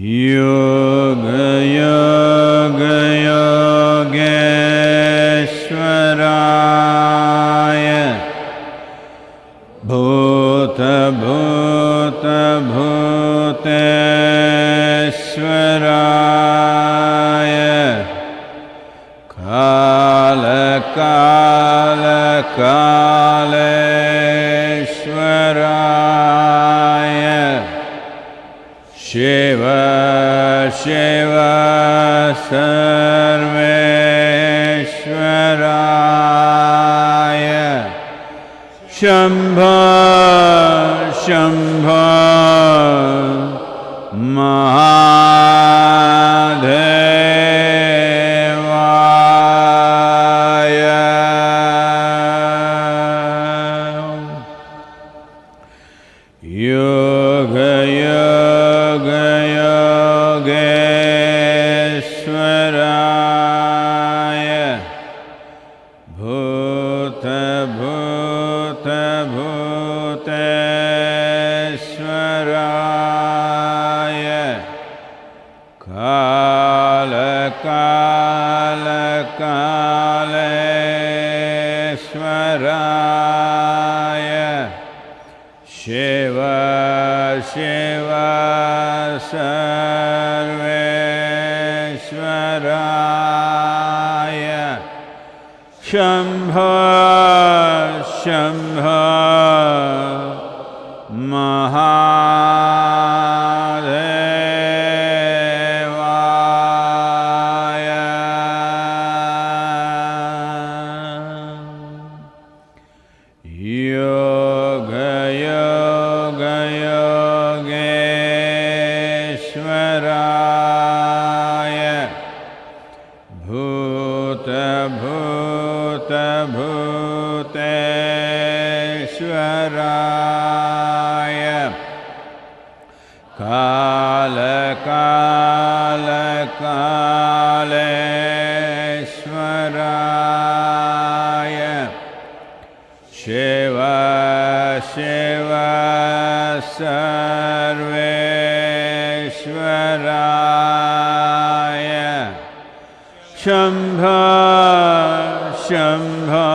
Yoga Yoga Yogeshwaraya Bhuta Bhuta Bhuteshwaraya Kala Kala Kaleshwaraya Shiva Shiva Sarveshwaraya Shambho Shambho Mahadevaya Yoga Yoga Yogeshwaraya Bhuta Bhuta Bhuteshwaraya Kala Kala Kaleshwaraya Shiva Shiva Sarveshwaraya Shambho Shambho Mahadevaya Yoga Yoga Yogeshwaraya Bhuta Bhuta Bhuteshwaraya Kala Kala Kaleshwaraya Shiva Shiva Sarveshwaraya Shambho Shambho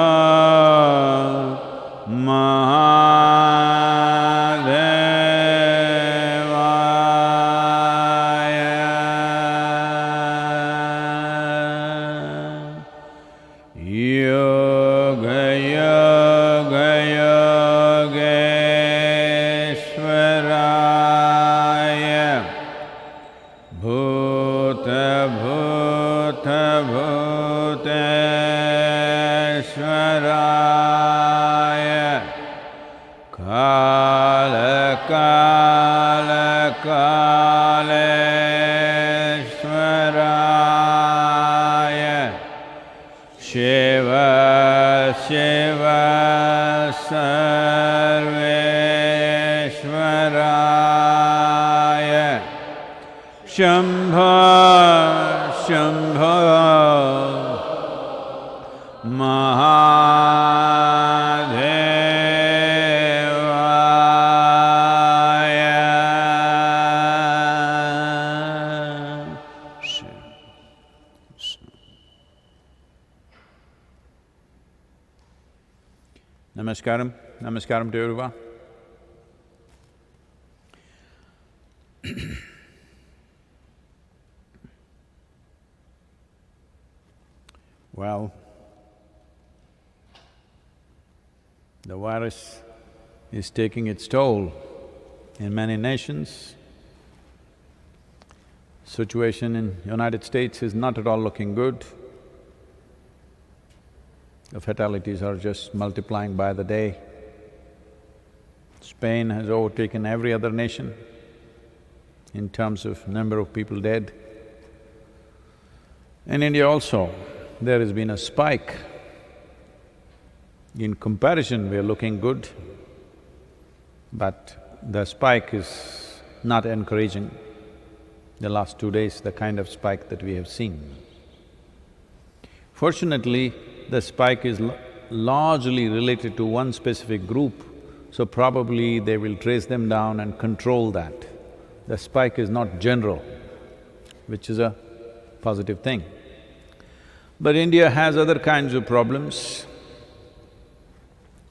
Mahadevaya Yoga Yoga Yogeshwaraya Bhuta Bhuta Bhuteshwaraya Kala Kala Kaleshwaraya Shiva Shiva Sarveshwaraya Shambho Shambho Mahadevaya Namaskaram, namaskaram to everyone. Well, the virus is taking its toll in many nations. Situation in United States is not at all looking good. The fatalities are just multiplying by the day. Spain has overtaken every other nation in terms of number of people dead. In India also, there has been a spike. In comparison, we are looking good, but the spike is not encouraging. The last 2 days, the kind of spike that we have seen. Fortunately, the spike is largely related to one specific group, so probably they will trace them down and control that. The spike is not general. which is a positive thing. But India has other kinds of problems.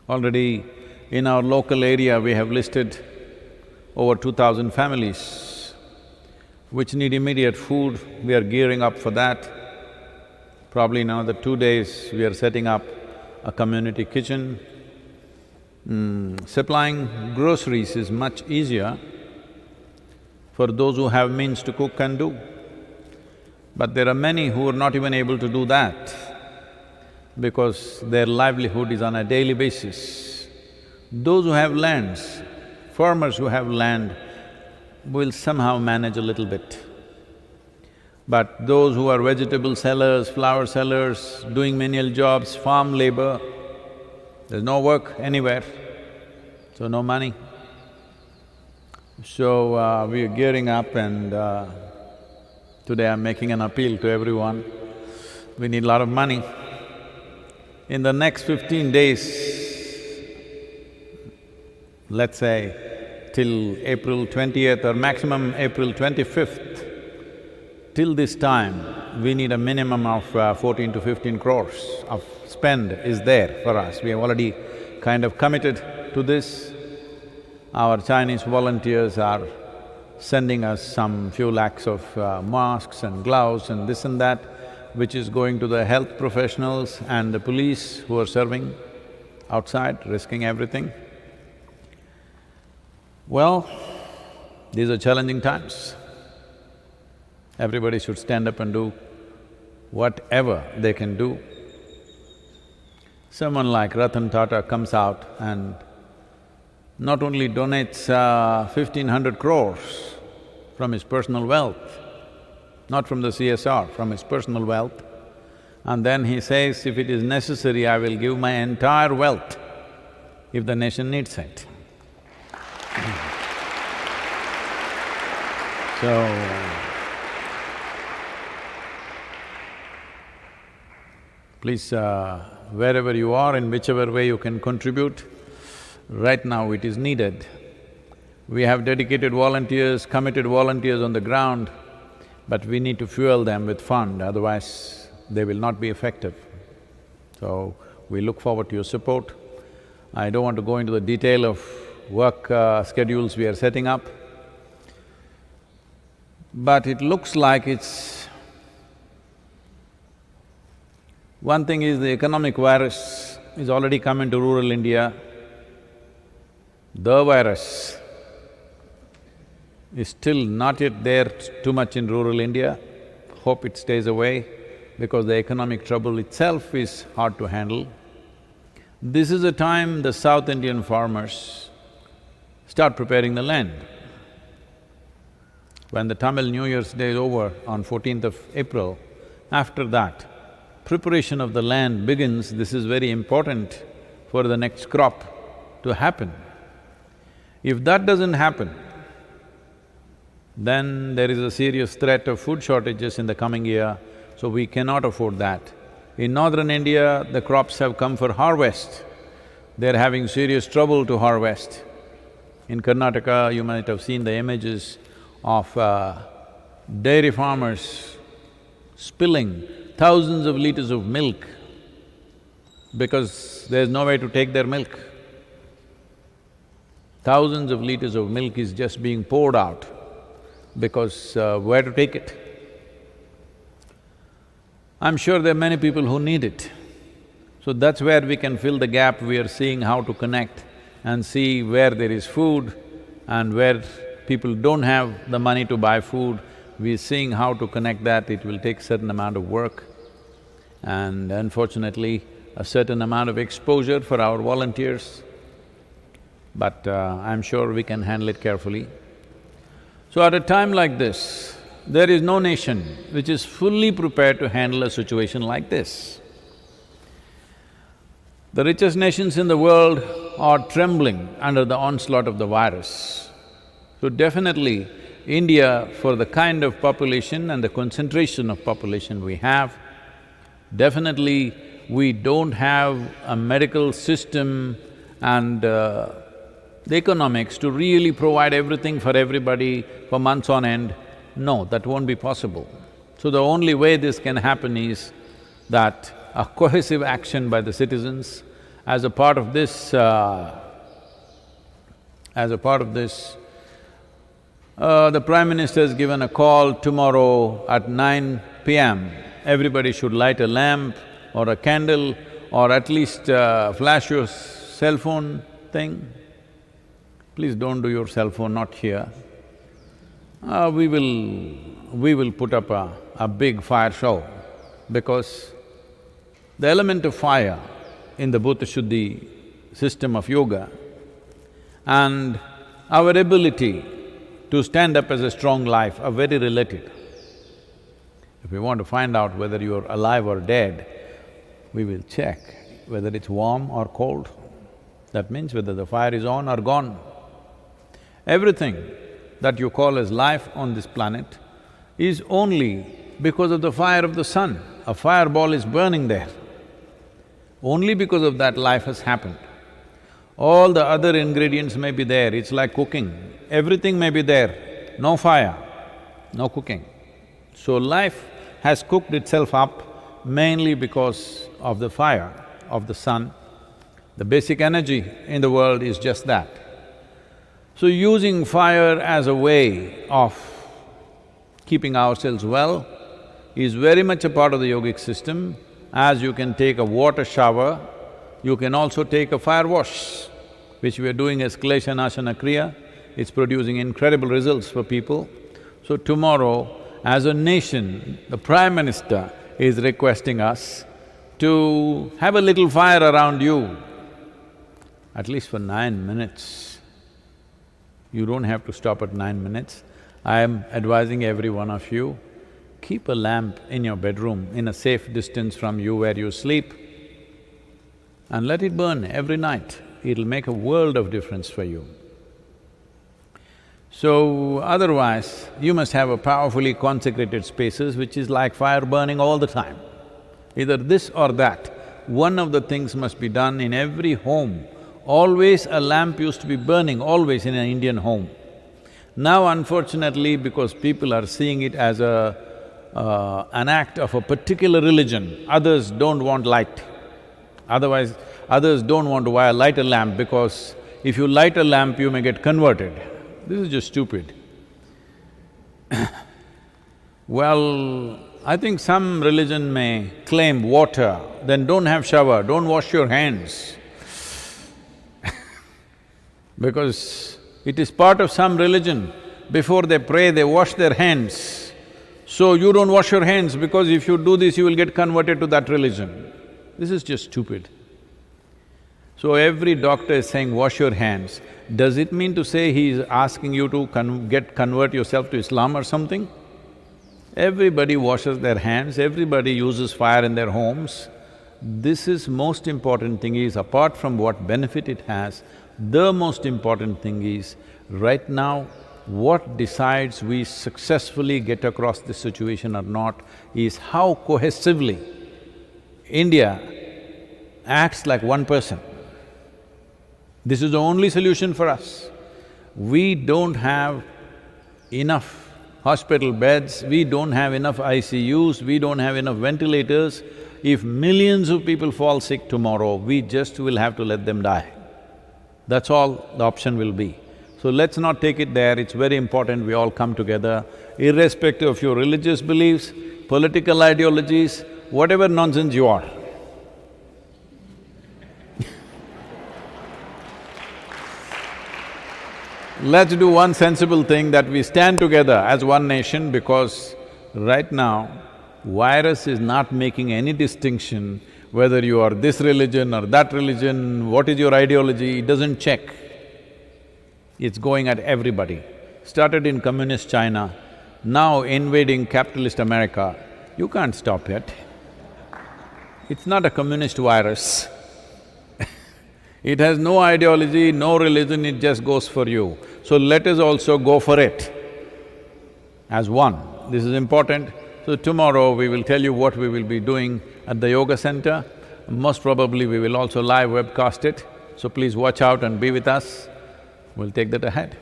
Already in our local area, we have listed over 2,000 families which need immediate food. We are gearing up for that. Probably in another 2 days, we are setting up a community kitchen. Supplying groceries is much easier for those who have means to cook and do. But there are many who are not even able to do that because their livelihood is on a daily basis. Those who have lands, farmers who have land, will somehow manage a little bit. But those who are vegetable sellers, flower sellers, doing menial jobs, farm labor, there's no work anywhere, so no money. So, we are gearing up and today I'm making an appeal to everyone. We need a lot of money. In the next 15 days, let's say till April 20th or maximum April 25th, till this time, we need a minimum of 14 to 15 crores of spend is there for us. We have already kind of committed to this. Our Chinese volunteers are sending us some few lakhs of masks and gloves and this and that, which is going to the health professionals and the police who are serving outside, risking everything. Well, these are challenging times. Everybody should stand up and do whatever they can do. Someone like Ratan Tata comes out and not only donates 1,500 crores from his personal wealth, not from the CSR, from his personal wealth, and then he says, if it is necessary, I will give my entire wealth if the nation needs it. So, please, wherever you are, in whichever way you can contribute, right now it is needed. We have dedicated volunteers, committed volunteers on the ground, but we need to fuel them with fund, otherwise they will not be effective. So, we look forward to your support. I don't want to go into the detail of work schedules we are setting up, but it looks like it's… One thing is the economic virus is already come into rural India. The virus is still not yet there too much in rural India. Hope it stays away because the economic trouble itself is hard to handle. This is a time the South Indian farmers start preparing the land. When the Tamil New Year's Day is over on 14th of April, after that, preparation of the land begins. This is very important for the next crop to happen. If that doesn't happen, then there is a serious threat of food shortages in the coming year, so we cannot afford that. In northern India, the crops have come for harvest. They're having serious trouble to harvest. In Karnataka, you might have seen the images of dairy farmers spilling thousands of liters of milk because there's no way to take their milk. Thousands of liters of milk is just being poured out because where to take it? I'm sure there are many people who need it. So that's where we can fill the gap. We are seeing how to connect and see where there is food and where people don't have the money to buy food. We're seeing how to connect that. It will take certain amount of work and unfortunately a certain amount of exposure for our volunteers, but I'm sure we can handle it carefully. So at a time like this, there is no nation which is fully prepared to handle a situation like this. The richest nations in the world are trembling under the onslaught of the virus. So definitely, India, for the kind of population and the concentration of population we have, definitely we don't have a medical system and the economics to really provide everything for everybody for months on end. No, that won't be possible. So the only way this can happen is that a cohesive action by the citizens as a part of this, the Prime Minister has given a call tomorrow at 9 p.m. Everybody should light a lamp or a candle or at least flash your cell phone thing. Please don't do your cell phone, not here. We will put up a big fire show because the element of fire in the Bhuta Shuddhi system of yoga and our ability to stand up as a strong life are very related. If we want to find out whether you're alive or dead, we will check whether it's warm or cold. That means whether the fire is on or gone. Everything that you call as life on this planet is only because of the fire of the sun. A fireball is burning there. Only because of that life has happened. All the other ingredients may be there, it's like cooking. Everything may be there, no fire, no cooking. So life has cooked itself up mainly because of the fire of the sun. The basic energy in the world is just that. So using fire as a way of keeping ourselves well is very much a part of the yogic system. As you can take a water shower, you can also take a fire wash, which we are doing as Klesha Nashana Kriya. It's producing incredible results for people. So tomorrow, as a nation, the Prime Minister is requesting us to have a little fire around you, at least for 9 minutes. You don't have to stop at 9 minutes. I am advising every one of you, keep a lamp in your bedroom in a safe distance from you where you sleep and let it burn every night. It'll make a world of difference for you. So, otherwise, you must have a powerfully consecrated spaces which is like fire burning all the time. Either this or that, one of the things must be done in every home. Always a lamp used to be burning, always in an Indian home. Now unfortunately, because people are seeing it as an act of a particular religion, others don't want light. Otherwise, others don't want to light a lamp because if you light a lamp, you may get converted. This is just stupid. Well, I think some religion may claim water, then don't have shower, don't wash your hands. Because it is part of some religion, before they pray, they wash their hands. So you don't wash your hands because if you do this, you will get converted to that religion. This is just stupid. So every doctor is saying, wash your hands. Does it mean to say he is asking you to convert yourself to Islam or something? Everybody washes their hands, everybody uses fire in their homes. This is most important thing is, apart from what benefit it has, the most important thing is, right now, what decides we successfully get across this situation or not is how cohesively India acts like one person. This is the only solution for us. We don't have enough hospital beds, we don't have enough ICUs, we don't have enough ventilators. If millions of people fall sick tomorrow, we just will have to let them die. That's all the option will be. So let's not take it there, it's very important we all come together, irrespective of your religious beliefs, political ideologies, whatever nonsense you are. Let's do one sensible thing, that we stand together as one nation, because right now, virus is not making any distinction whether you are this religion or that religion, what is your ideology, it doesn't check. It's going at everybody. Started in communist China, now invading capitalist America, you can't stop it. It's not a communist virus. It has no ideology, no religion, it just goes for you. So let us also go for it as one. This is important. So tomorrow we will tell you what we will be doing at the yoga center. Most probably we will also live webcast it, so please watch out and be with us. We'll take that ahead.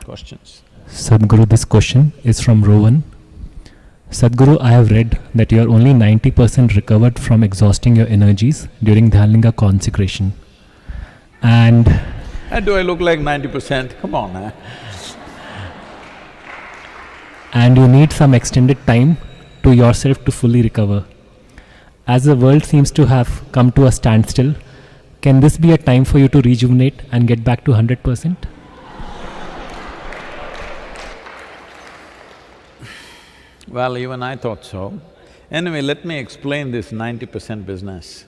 Questions? Sadhguru, this question is from Rowan. Sadhguru, I have read that you are only 90% recovered from exhausting your energies during Dhyanalinga consecration. And do I look like 90%? Come on, man. And you need some extended time to yourself to fully recover. As the world seems to have come to a standstill, can this be a time for you to rejuvenate and get back to 100%? Well, even I thought so. Anyway, let me explain this 90% business.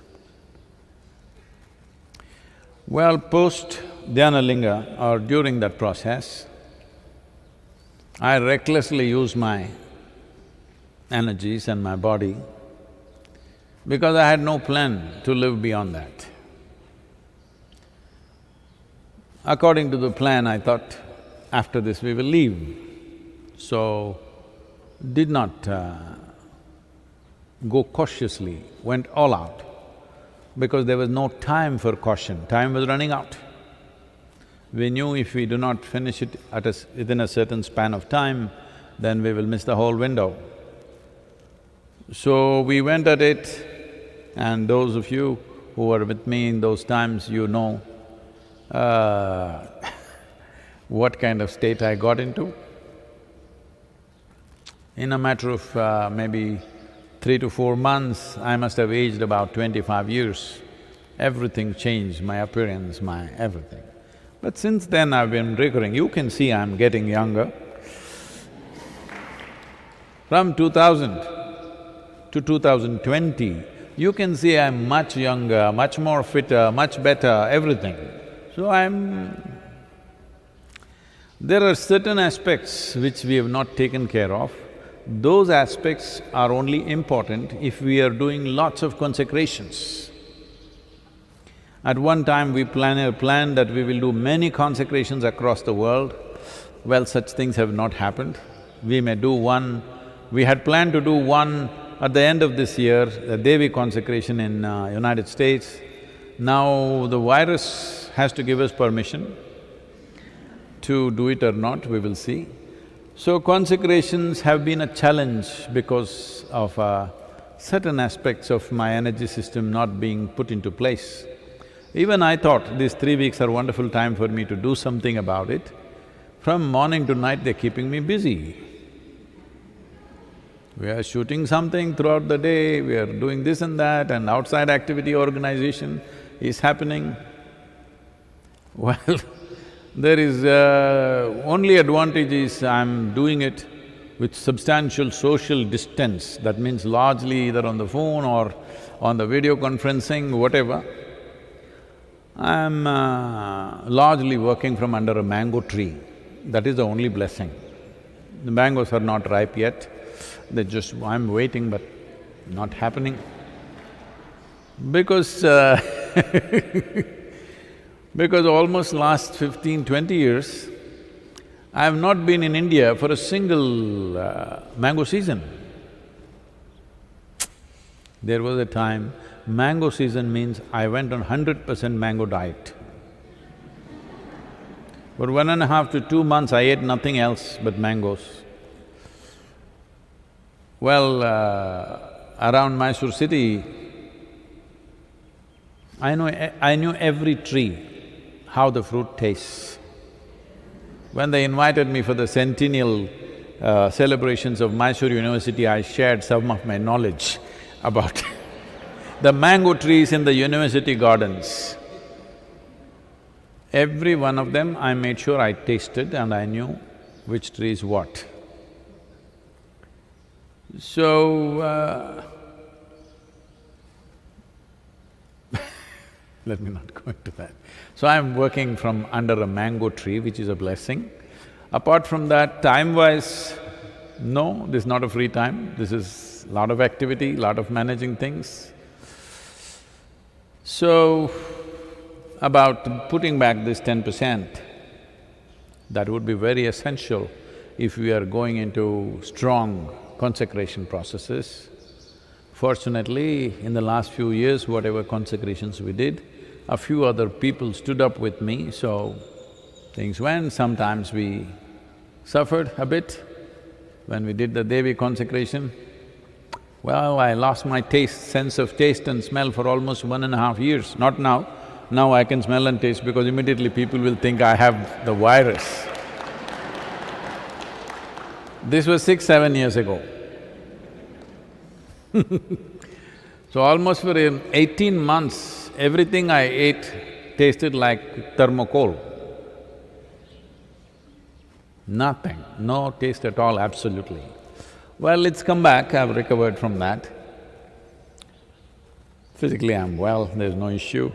Well, post Dhyanalinga or during that process, I recklessly used my energies and my body because I had no plan to live beyond that. According to the plan, I thought, after this we will leave. So, did not go cautiously, went all out, because there was no time for caution, time was running out. We knew if we do not finish it within a certain span of time, then we will miss the whole window. So we went at it, and those of you who were with me in those times, you know what kind of state I got into. In a matter of maybe 3 to 4 months, I must have aged about 25 years. Everything changed, my appearance, my everything. But since then I've been recurring. You can see I'm getting younger. From 2000 to 2020, you can see I'm much younger, much more fitter, much better, everything. So there are certain aspects which we have not taken care of. Those aspects are only important if we are doing lots of consecrations. At one time we planned that we will do many consecrations across the world. Well, such things have not happened. We may do one… We had planned to do one at the end of this year, the Devi consecration in United States. Now the virus has to give us permission to do it or not, we will see. So consecrations have been a challenge because of certain aspects of my energy system not being put into place. Even I thought these 3 weeks are a wonderful time for me to do something about it. From morning to night, they're keeping me busy. We are shooting something throughout the day, we are doing this and that, and outside activity organization is happening. Well, there is only advantage is I'm doing it with substantial social distance. That means largely either on the phone or on the video conferencing, whatever. I'm largely working from under a mango tree. That is the only blessing. The mangoes are not ripe yet. I'm waiting but not happening. Because because almost last 15–20 years, I have not been in India for a single mango season. There was a time, mango season means I went on 100% mango diet. For 1.5 to 2 months, I ate nothing else but mangoes. Well, around Mysore city, I knew every tree, how the fruit tastes. When they invited me for the centennial celebrations of Mysore University, I shared some of my knowledge about the mango trees in the university gardens. Every one of them, I made sure I tasted and I knew which tree is what. So, let me not go into that. So I'm working from under a mango tree, which is a blessing. Apart from that, time-wise, no, this is not a free time, this is lot of activity, lot of managing things. So, about putting back this 10%, that would be very essential if we are going into strong consecration processes. Fortunately, in the last few years, whatever consecrations we did, a few other people stood up with me, so things went. Sometimes we suffered a bit when we did the Devi consecration. Well, I lost my sense of taste and smell for almost 1.5 years, not now. Now I can smell and taste because immediately people will think I have the virus. This was 6, 7 years ago. So almost for 18 months, everything I ate tasted like thermocol. Nothing, no taste at all, absolutely. Well, it's come back, I've recovered from that. Physically I'm well, there's no issue.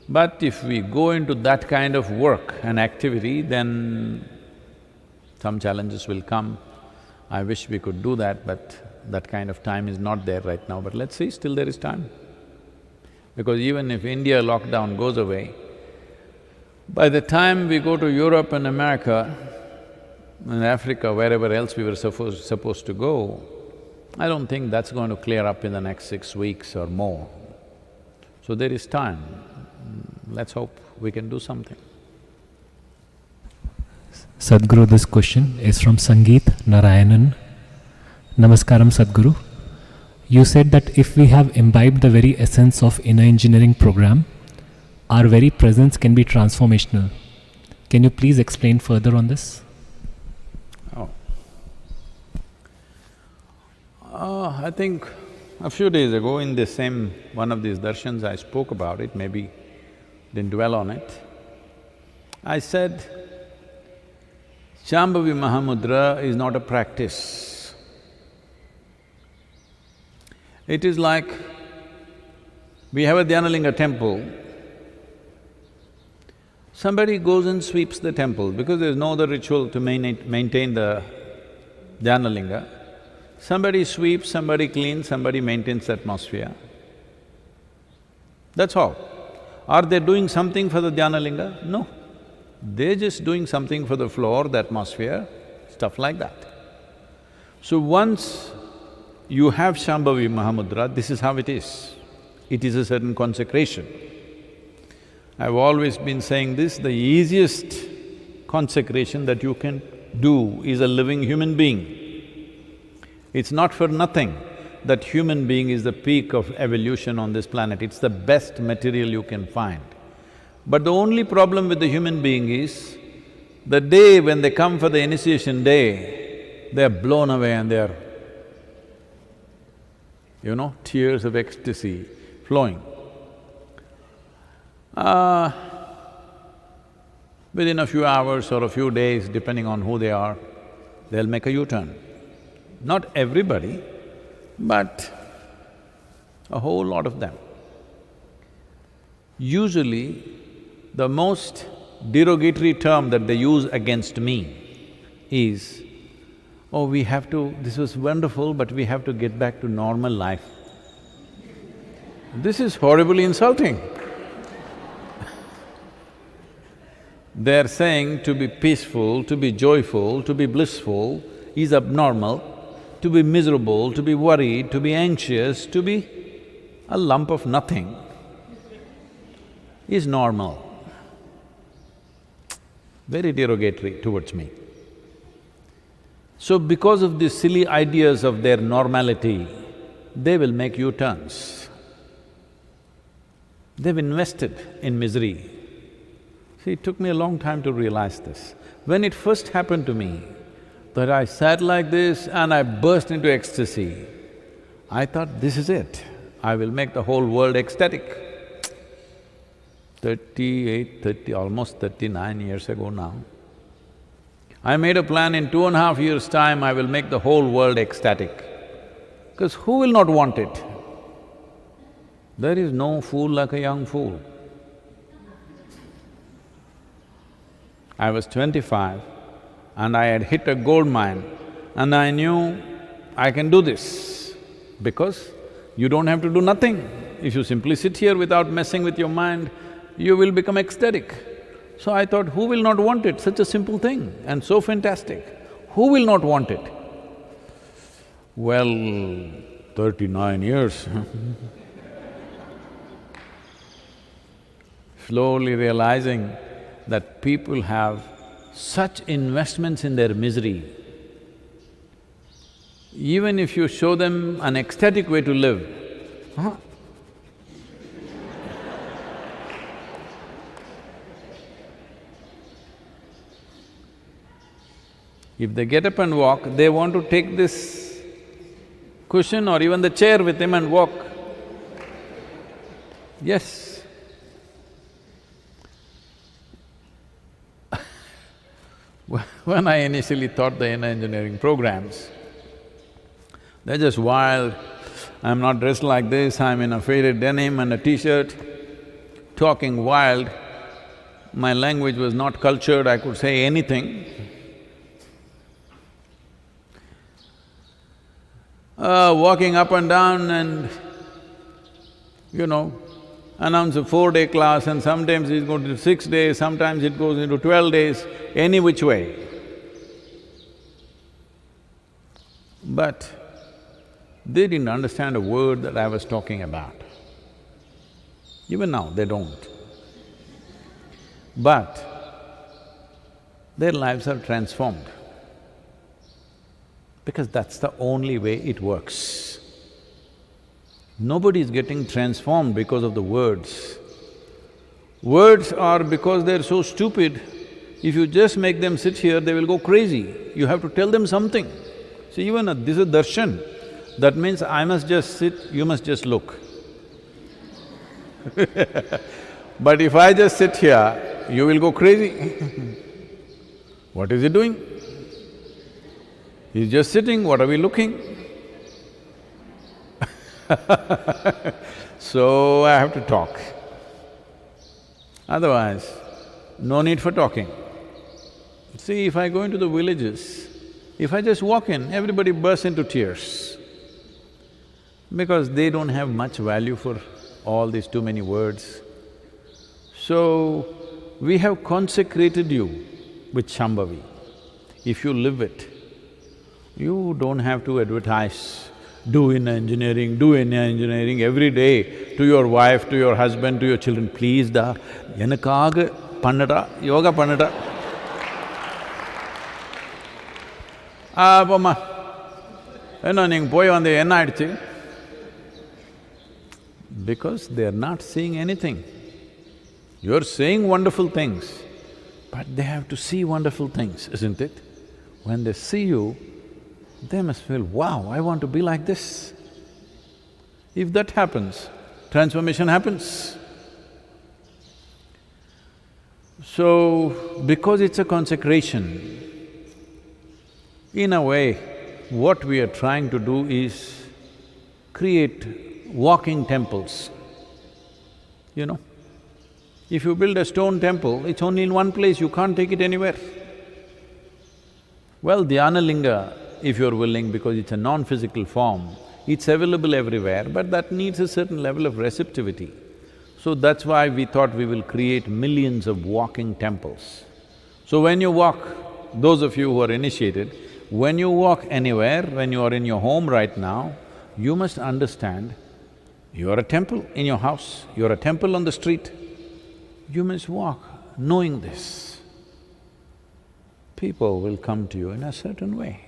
But if we go into that kind of work and activity, then some challenges will come. I wish we could do that, but that kind of time is not there right now. But let's see, still there is time. Because even if India lockdown goes away, by the time we go to Europe and America and Africa, wherever else we were supposed to go, I don't think that's going to clear up in the next 6 weeks or more. So there is time. Let's hope we can do something. Sadhguru, this question is from Sangeet Narayanan. Namaskaram, Sadhguru. You said that if we have imbibed the very essence of inner engineering program, our very presence can be transformational. Can you please explain further on this? I think a few days ago in this same one of these darshans I spoke about it, maybe didn't dwell on it. I said, Shambhavi Mahamudra is not a practice. It is like, we have a Dhyanalinga temple, somebody goes and sweeps the temple because there's no other ritual to maintain the Dhyanalinga. Somebody sweeps, somebody cleans, somebody maintains the atmosphere. That's all. Are they doing something for the Dhyanalinga? No. They're just doing something for the floor, the atmosphere, stuff like that. So once you have Shambhavi Mahamudra, this is how it is. It is a certain consecration. I've always been saying this, the easiest consecration that you can do is a living human being. It's not for nothing that human being is the peak of evolution on this planet, it's the best material you can find. But the only problem with the human being is, the day when they come for the initiation day, they're blown away and they're, tears of ecstasy flowing. Within a few hours or a few days, depending on who they are, they'll make a U-turn. Not everybody, but a whole lot of them. Usually, the most derogatory term that they use against me is, oh, this was wonderful, but we have to get back to normal life. This is horribly insulting. They're saying to be peaceful, to be joyful, to be blissful is abnormal. To be miserable, to be worried, to be anxious, to be a lump of nothing is normal. Very derogatory towards me. So because of these silly ideas of their normality, they will make U-turns. They've invested in misery. See, it took me a long time to realize this. When it first happened to me, that I sat like this and I burst into ecstasy, I thought, this is it, I will make the whole world ecstatic. almost 39 years ago now, I made a plan, in 2.5 years' time I will make the whole world ecstatic. Because who will not want it? There is no fool like a young fool. I was 25 and I had hit a gold mine and I knew I can do this because you don't have to do nothing. If you simply sit here without messing with your mind, you will become ecstatic. So I thought, who will not want it? Such a simple thing and so fantastic. Who will not want it? Well, 39 years slowly realizing that people have such investments in their misery. Even if you show them an ecstatic way to live, huh? If they get up and walk, they want to take this cushion or even the chair with him and walk. Yes. When I initially taught the inner engineering programs, they're just wild. I'm not dressed like this, I'm in a faded denim and a t-shirt, talking wild. My language was not cultured, I could say anything. Walking up and down and, announce a 4-day class and sometimes it's going to 6 days, sometimes it goes into 12 days, any which way. But they didn't understand a word that I was talking about. Even now, they don't. But their lives are transformed because that's the only way it works. Nobody is getting transformed because of the words. Words are because they're so stupid, if you just make them sit here, they will go crazy. You have to tell them something. See, even this is darshan. That means I must just sit, you must just look. But if I just sit here, you will go crazy. What is he doing? He's just sitting, what are we looking? So I have to talk. Otherwise, no need for talking. See, if I go into the villages, if I just walk in, everybody bursts into tears because they don't have much value for all these too many words. So, we have consecrated you with Shambhavi. If you live it, you don't have to advertise, do inner engineering every day to your wife, to your husband, to your children. Please da, enakaaga pannada, yoga pannada. Pomma, neenga poi vande enna aiduchu? Because they're not seeing anything. You're saying wonderful things, but they have to see wonderful things, isn't it? When they see you, they must feel, wow, I want to be like this. If that happens, transformation happens. So, because it's a consecration, in a way, what we are trying to do is create walking temples, If you build a stone temple, it's only in one place, you can't take it anywhere. Well, Dhyana Linga, if you're willing, because it's a non-physical form, it's available everywhere, but that needs a certain level of receptivity. So that's why we thought we will create millions of walking temples. So when you walk, those of you who are initiated, when you walk anywhere, when you are in your home right now, you must understand you are a temple in your house, you are a temple on the street. You must walk knowing this. People will come to you in a certain way.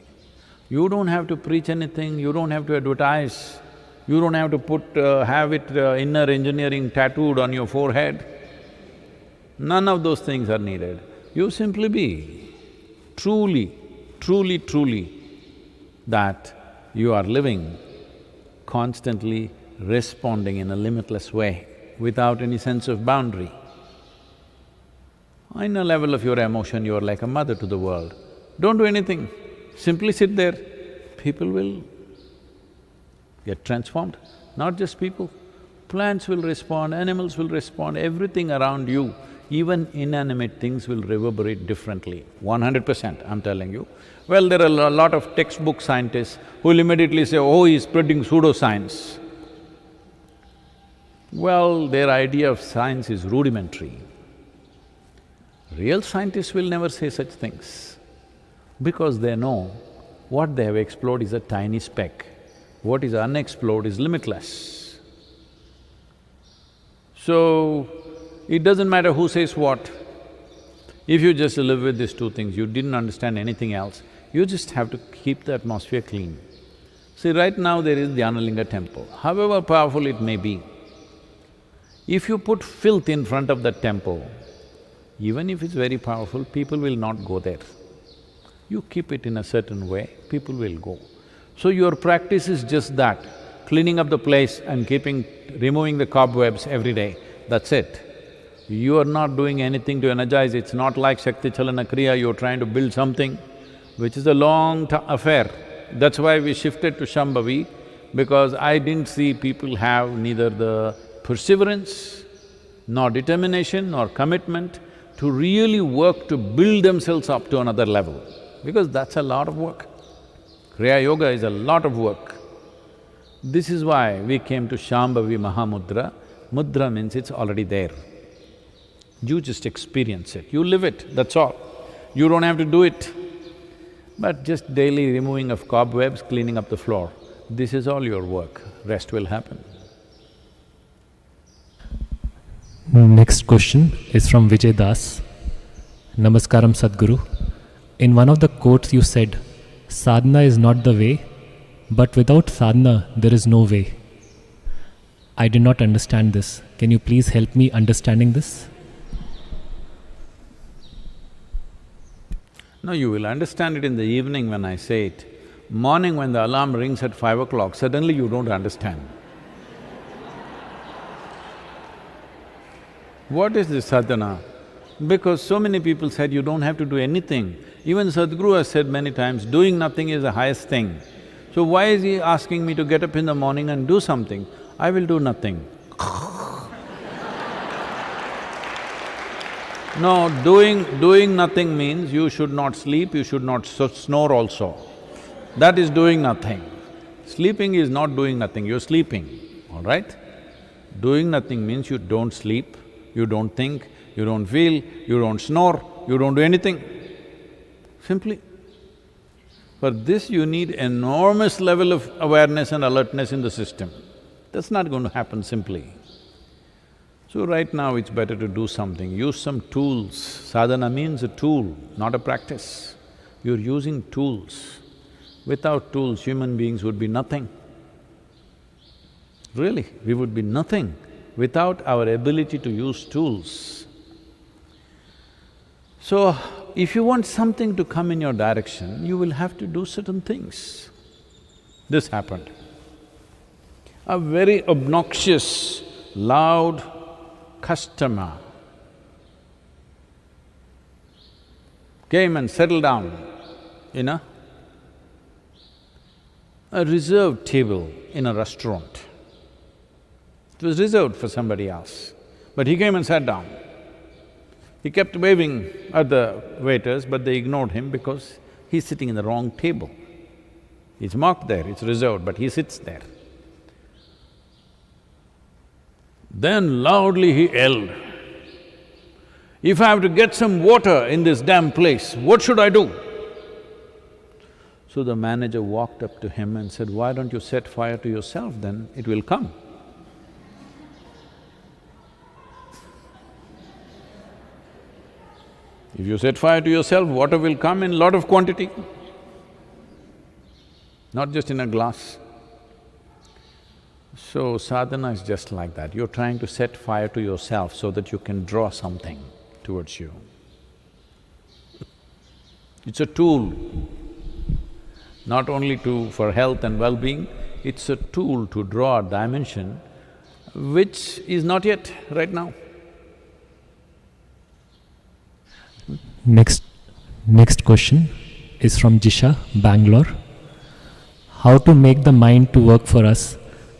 You don't have to preach anything, you don't have to advertise, you don't have to have it inner engineering tattooed on your forehead. None of those things are needed. You simply be truly that you are living, constantly responding in a limitless way, without any sense of boundary. In a level of your emotion, you are like a mother to the world. Don't do anything, simply sit there. People will get transformed, not just people. Plants will respond, animals will respond, everything around you, even inanimate things will reverberate differently, 100%, I'm telling you. Well, there are a lot of textbook scientists who will immediately say, oh, he's spreading pseudoscience. Well, their idea of science is rudimentary. Real scientists will never say such things because they know what they have explored is a tiny speck. What is unexplored is limitless. So, it doesn't matter who says what. If you just live with these two things, you didn't understand anything else, you just have to keep the atmosphere clean. See, right now there is Dhyanalinga temple, however powerful it may be, if you put filth in front of that temple, even if it's very powerful, people will not go there. You keep it in a certain way, people will go. So your practice is just that, cleaning up the place and removing the cobwebs every day, that's it. You are not doing anything to energize, it's not like Shakti Chalana Kriya, you're trying to build something, which is a long affair. That's why we shifted to Shambhavi, because I didn't see people have neither the perseverance, nor determination, nor commitment to really work to build themselves up to another level, because that's a lot of work. Kriya Yoga is a lot of work. This is why we came to Shambhavi Mahamudra. Mudra means it's already there. You just experience it, you live it, that's all. You don't have to do it. But just daily removing of cobwebs, cleaning up the floor, this is all your work, rest will happen. Next question is from Vijay Das. Namaskaram Sadhguru. In one of the quotes you said, sadhana is not the way, but without sadhana there is no way. I did not understand this. Can you please help me understanding this? No, you will understand it in the evening when I say it. Morning when the alarm rings at 5 o'clock, suddenly you don't understand. What is this sadhana? Because so many people said you don't have to do anything. Even Sadhguru has said many times, doing nothing is the highest thing. So why is he asking me to get up in the morning and do something? I will do nothing. No, doing nothing means you should not sleep, you should not snore also. That is doing nothing. Sleeping is not doing nothing, you're sleeping, all right? Doing nothing means you don't sleep, you don't think, you don't feel, you don't snore, you don't do anything, simply. For this you need enormous level of awareness and alertness in the system. That's not going to happen simply. So right now it's better to do something, use some tools. Sadhana means a tool, not a practice. You're using tools. Without tools, human beings would be nothing. Really, we would be nothing without our ability to use tools. So, if you want something to come in your direction, you will have to do certain things. This happened. A very obnoxious, loud customer came and settled down in a reserved table in a restaurant. It was reserved for somebody else, but he came and sat down. He kept waving at the waiters, but they ignored him because he's sitting in the wrong table. It's marked there, it's reserved, but he sits there. Then loudly he yelled, "If I have to get some water in this damn place, what should I do?" So the manager walked up to him and said, "Why don't you set fire to yourself, then it will come." If you set fire to yourself, water will come in lot of quantity, not just in a glass. So sadhana is just like that, you're trying to set fire to yourself so that you can draw something towards you. It's a tool, not only for health and well-being, it's a tool to draw a dimension which is not yet right now. Next question is from Jisha, Bangalore. How to make the mind to work for us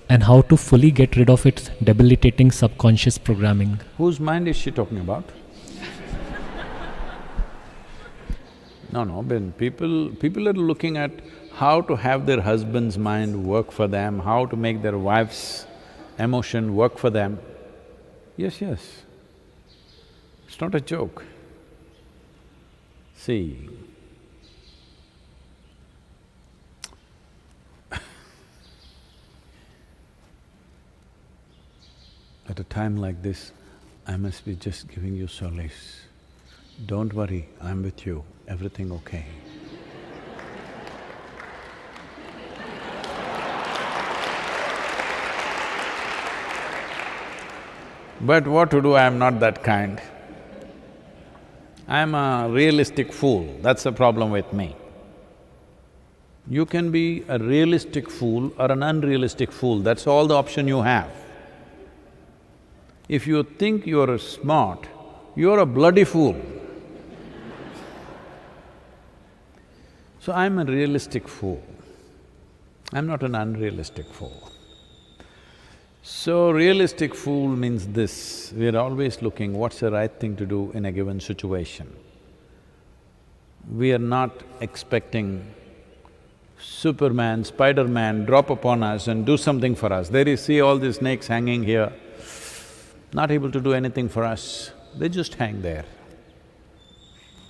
and how to fully get rid of its debilitating subconscious programming. Whose mind is she talking about? No, Ben, people are looking at how to have their husband's mind work for them, how to make their wife's emotion work for them. Yes, it's not a joke. See, at a time like this, I must be just giving you solace. Don't worry, I'm with you, everything okay. But what to do, I'm not that kind. I'm a realistic fool, that's the problem with me. You can be a realistic fool or an unrealistic fool, that's all the option you have. If you think you're smart, you're a bloody fool. So I'm a realistic fool, I'm not an unrealistic fool. So realistic fool means this, we're always looking what's the right thing to do in a given situation. We are not expecting Superman, Spider-Man drop upon us and do something for us. There you see all these snakes hanging here, not able to do anything for us, they just hang there.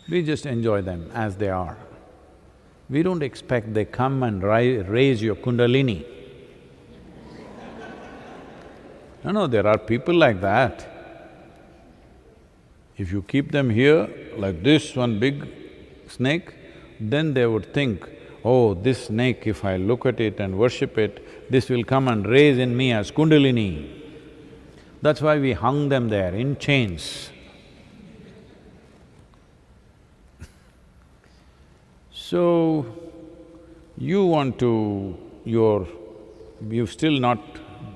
We just enjoy them as they are. We don't expect they come and raise your kundalini. No, there are people like that. If you keep them here, like this, one big snake, then they would think, oh, this snake, if I look at it and worship it, this will come and raise in me as kundalini. That's why we hung them there in chains. So, you want to… you've still not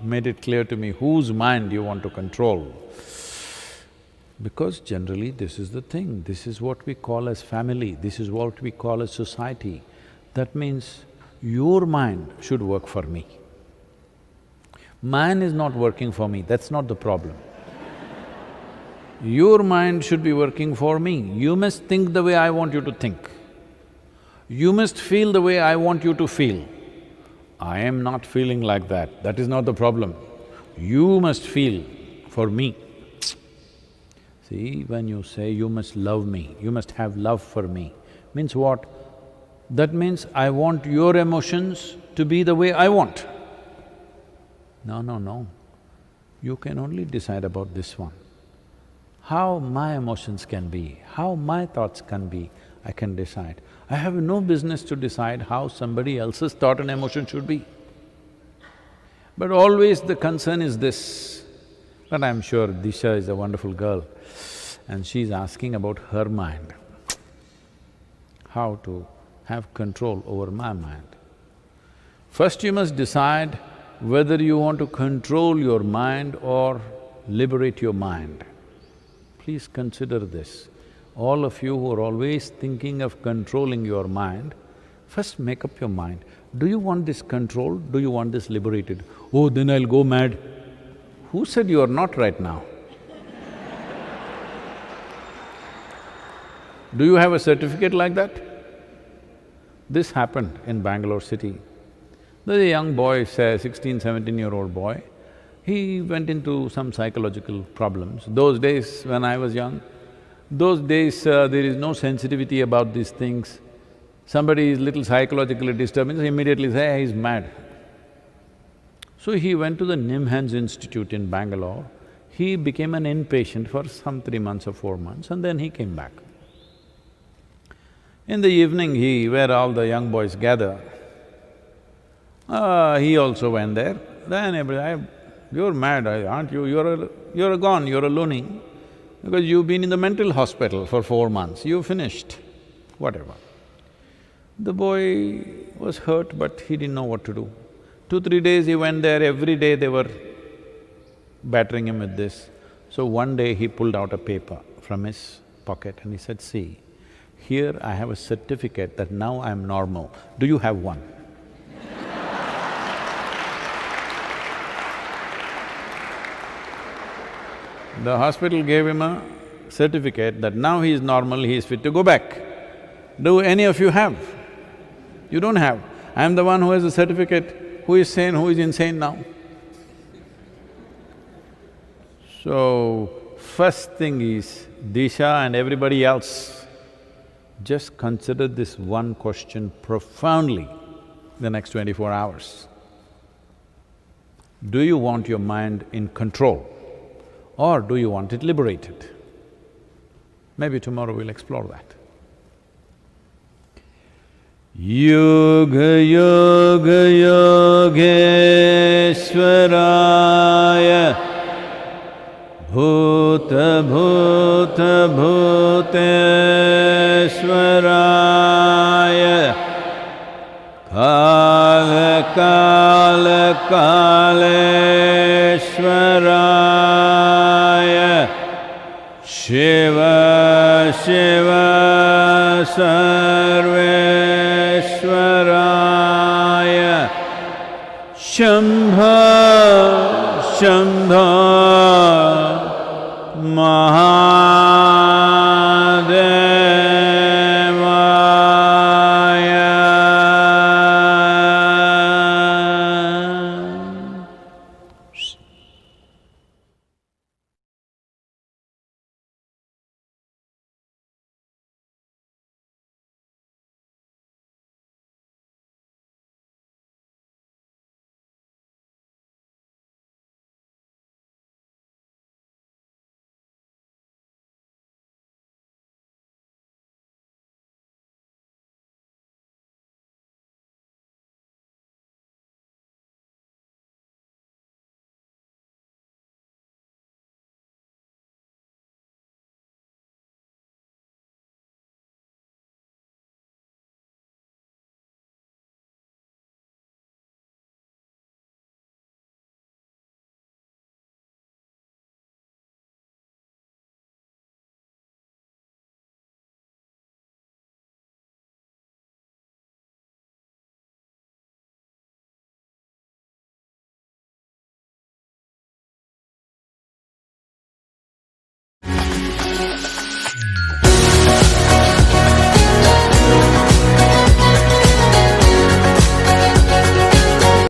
made it clear to me whose mind you want to control. Because generally this is the thing, this is what we call as family, this is what we call as society. That means your mind should work for me. Mine is not working for me, that's not the problem. Your mind should be working for me. You must think the way I want you to think. You must feel the way I want you to feel. I am not feeling like that, that is not the problem. You must feel for me. See, when you say you must love me, you must have love for me, means what? That means I want your emotions to be the way I want. No. You can only decide about this one. How my emotions can be, how my thoughts can be, I can decide. I have no business to decide how somebody else's thought and emotion should be. But always the concern is this, but I'm sure Disha is a wonderful girl and she's asking about her mind, how to have control over my mind. First you must decide whether you want to control your mind or liberate your mind. Please consider this. All of you who are always thinking of controlling your mind, first make up your mind. Do you want this controlled? Do you want this liberated? Oh, then I'll go mad. Who said you are not right now? Do you have a certificate like that? This happened in Bangalore city. There's a young boy, say 16, 17-year-old boy, he went into some psychological problems. Those days when I was young, there is no sensitivity about these things. Somebody is little psychologically disturbed, immediately say, hey, he's mad. So he went to the Nimhans Institute in Bangalore. He became an inpatient for some 3 months or 4 months and then he came back. In the evening, where all the young boys gather, he also went there. Then everybody, you're mad, aren't you? You're gone, you're a loony. Because you've been in the mental hospital for 4 months, you finished, whatever. The boy was hurt, but he didn't know what to do. 2-3 days he went there, every day they were battering him with this. So one day he pulled out a paper from his pocket and he said, see, here I have a certificate that now I'm normal. Do you have one? The hospital gave him a certificate that now he is normal, he is fit to go back. Do any of you have? You don't have. I am the one who has a certificate. Who is sane, who is insane now? So, first thing is, Disha and everybody else, just consider this one question profoundly the next 24 hours. Do you want your mind in control or do you want it liberated? Maybe tomorrow we'll explore that. Yoga Yoga Yogeshwaraya Bhuta Bhuta Bhuteshwaraya Kala Kala Kaleshwaraya Shiva Shiva Sarveshwaraya Shambha Shambha Maha